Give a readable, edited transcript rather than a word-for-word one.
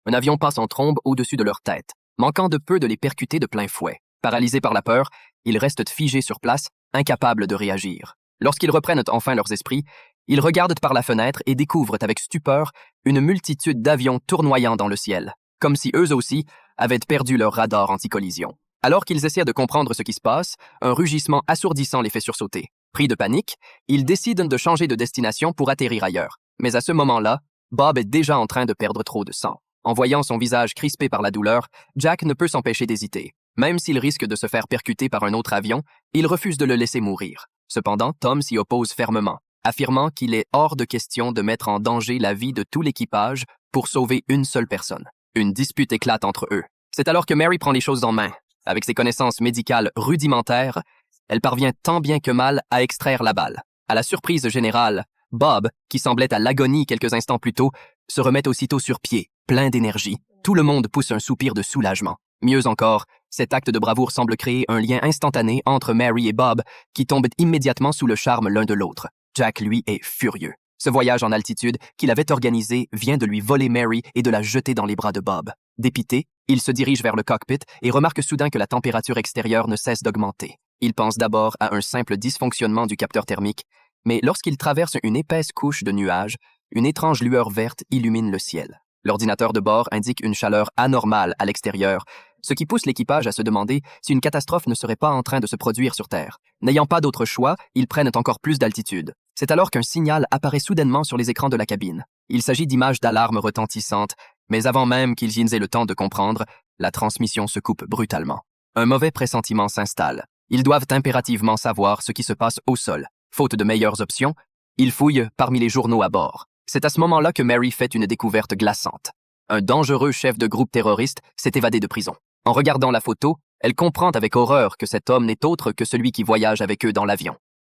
Un avion passe en trombe au-dessus de leur tête, manquant de peu de les percuter de plein fouet. Paralysés par la peur, ils restent figés sur place, incapables de réagir. Lorsqu'ils reprennent enfin leurs esprits, ils regardent par la fenêtre et découvrent avec stupeur une multitude d'avions tournoyant dans le ciel, comme si eux aussi avaient perdu leur radar anti-collision. Alors qu'ils essaient de comprendre ce qui se passe, un rugissement assourdissant les fait sursauter. Pris de panique, ils décident de changer de destination pour atterrir ailleurs. Mais à ce moment-là, Bob est déjà en train de perdre trop de sang. En voyant son visage crispé par la douleur, Jack ne peut s'empêcher d'hésiter. Même s'il risque de se faire percuter par un autre avion, il refuse de le laisser mourir. Cependant, Tom s'y oppose fermement, affirmant qu'il est hors de question de mettre en danger la vie de tout l'équipage pour sauver une seule personne. Une dispute éclate entre eux. C'est alors que Mary prend les choses en main. Avec ses connaissances médicales rudimentaires, elle parvient tant bien que mal à extraire la balle. À la surprise générale, Bob, qui semblait à l'agonie quelques instants plus tôt, se remet aussitôt sur pied, plein d'énergie. Tout le monde pousse un soupir de soulagement. Mieux encore, cet acte de bravoure semble créer un lien instantané entre Mary et Bob, qui tombent immédiatement sous le charme l'un de l'autre. Jack, lui, est furieux. Ce voyage en altitude qu'il avait organisé vient de lui voler Mary et de la jeter dans les bras de Bob. Dépité, il se dirige vers le cockpit et remarque soudain que la température extérieure ne cesse d'augmenter. Il pense d'abord à un simple dysfonctionnement du capteur thermique, mais lorsqu'il traverse une épaisse couche de nuages, une étrange lueur verte illumine le ciel. L'ordinateur de bord indique une chaleur anormale à l'extérieur, ce qui pousse l'équipage à se demander si une catastrophe ne serait pas en train de se produire sur Terre. N'ayant pas d'autre choix, ils prennent encore plus d'altitude. C'est alors qu'un signal apparaît soudainement sur les écrans de la cabine. Il s'agit d'images d'alarme retentissantes, mais avant même qu'ils aient le temps de comprendre, la transmission se coupe brutalement. Un mauvais pressentiment s'installe. Ils doivent impérativement savoir ce qui se passe au sol. Faute de meilleures options, ils fouillent parmi les journaux à bord. C'est à ce moment-là que Mary fait une découverte glaçante. Un dangereux chef de groupe terroriste s'est évadé de prison. En regardant la photo, elle comprend avec horreur que cet homme n'est autre que celui qui voyage avec eux dans l'avion.